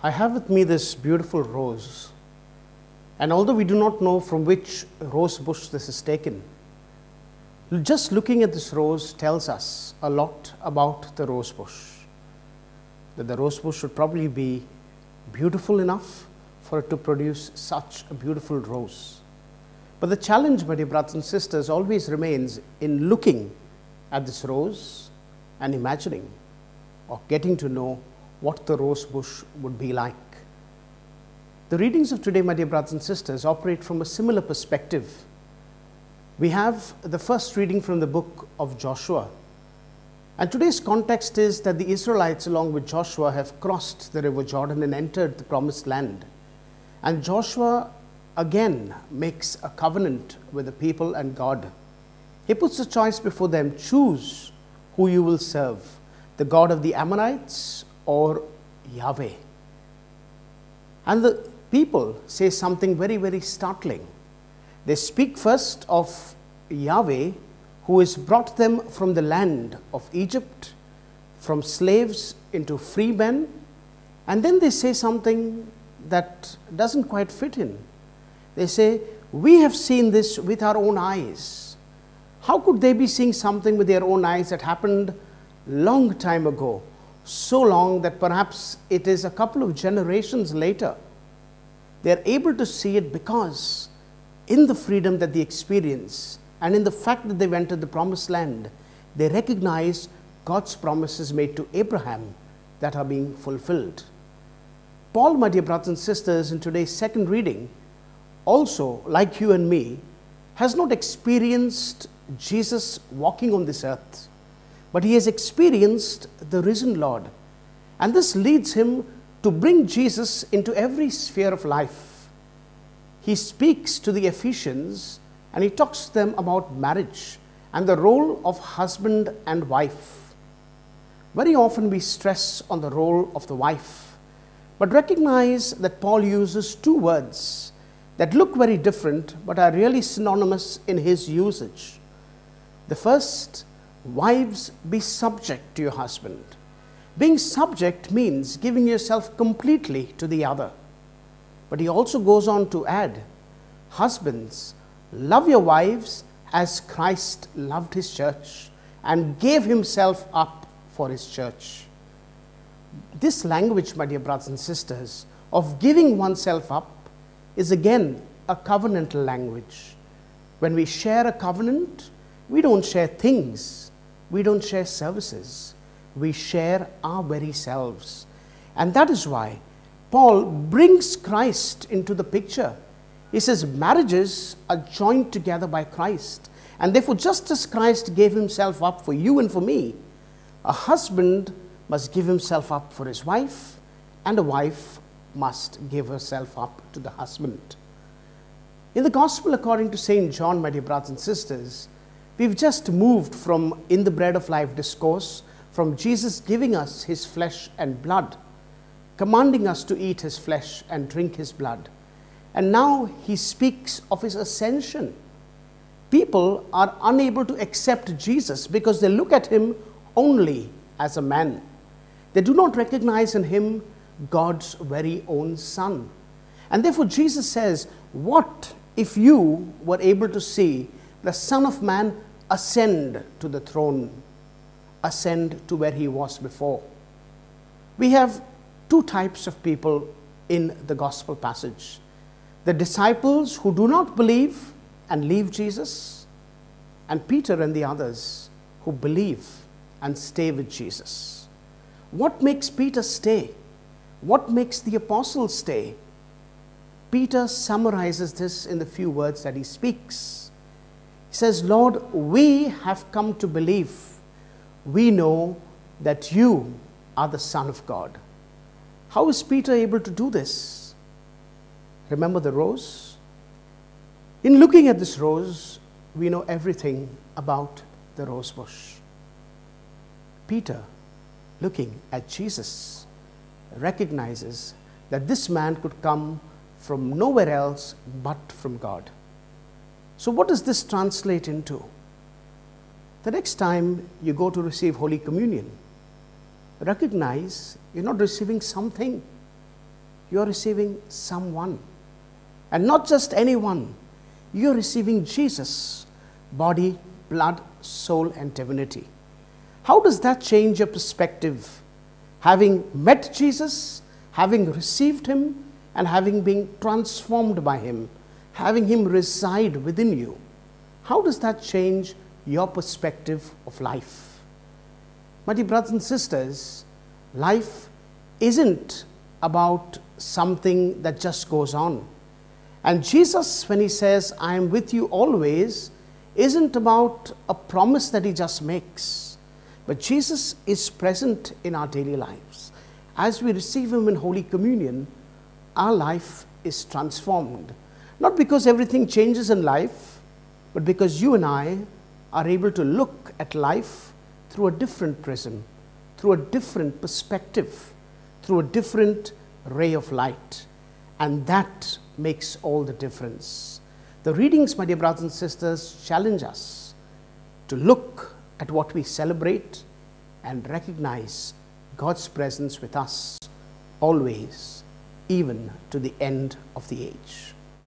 I have with me this beautiful rose, and although we do not know from which rose bush this is taken, just looking at this rose tells us a lot about the rose bush. That the rose bush should probably be beautiful enough for it to produce such a beautiful rose. But the challenge, my dear brothers and sisters, always remains in looking at this rose and imagining or getting to know what the rose bush would be like. The readings of today, my dear brothers and sisters, operate from a similar perspective. We have the first reading from the book of Joshua. And today's context is that the Israelites, along with Joshua, have crossed the river Jordan and entered the promised land. And Joshua again makes a covenant with the people and God. He puts a choice before them: choose who you will serve, the God of the Ammonites or Yahweh. And the people say something very, very startling. They speak first of Yahweh, who has brought them from the land of Egypt, from slaves into free men, and then they say something that doesn't quite fit in. They say, we have seen this with our own eyes. How could they be seeing something with their own eyes that happened long time ago? So long that perhaps it is a couple of generations later. They are able to see it because in the freedom that they experience and in the fact that they've entered the promised land, they recognize God's promises made to Abraham that are being fulfilled. Paul, my dear brothers and sisters, in today's second reading, also, like you and me, has not experienced Jesus walking on this earth, but he has experienced the risen Lord. And this leads him to bring Jesus into every sphere of life. He speaks to the Ephesians and he talks to them about marriage and the role of husband and wife. Very often we stress on the role of the wife, but recognize that Paul uses two words that look very different but are really synonymous in his usage. The first, wives, be subject to your husband. Being subject means giving yourself completely to the other. But he also goes on to add, husbands, love your wives as Christ loved his church and gave himself up for his church. This language, my dear brothers and sisters, of giving oneself up is again a covenantal language. When we share a covenant, we don't share things, we don't share services, we share our very selves. And that is why Paul brings Christ into the picture. He says marriages are joined together by Christ. And therefore, just as Christ gave himself up for you and for me, a husband must give himself up for his wife, and a wife must give herself up to the husband. In the Gospel according to St. John, my dear brothers and sisters, we've just moved from in the bread of life discourse, from Jesus giving us his flesh and blood, commanding us to eat his flesh and drink his blood. And now he speaks of his ascension. People are unable to accept Jesus because they look at him only as a man. They do not recognize in him God's very own Son. And therefore Jesus says, what if you were able to see the Son of Man ascend to the throne, ascend to where he was before? We have two types of people in the gospel passage. The disciples who do not believe and leave Jesus, and Peter and the others who believe and stay with Jesus. What makes Peter stay? What makes the apostles stay? Peter summarizes this in the few words that he speaks. He says, Lord, we have come to believe. We know that you are the Son of God. How is Peter able to do this? Remember the rose? In looking at this rose, we know everything about the rose bush. Peter, looking at Jesus, recognizes that this man could come from nowhere else but from God. So what does this translate into? The next time you go to receive Holy Communion, recognize you're not receiving something, you are receiving someone. And not just anyone, you are receiving Jesus, body, blood, soul, and divinity. How does that change your perspective? Having met Jesus, having received him, and having been transformed by him, having him reside within you, how does that change your perspective of life? My dear brothers and sisters, life isn't about something that just goes on. And Jesus, when he says, I am with you always, isn't about a promise that he just makes. But Jesus is present in our daily lives. As we receive him in Holy Communion, our life is transformed. Not because everything changes in life, but because you and I are able to look at life through a different prism, through a different perspective, through a different ray of light. And that makes all the difference. The readings, my dear brothers and sisters, challenge us to look at what we celebrate and recognize God's presence with us always, even to the end of the age.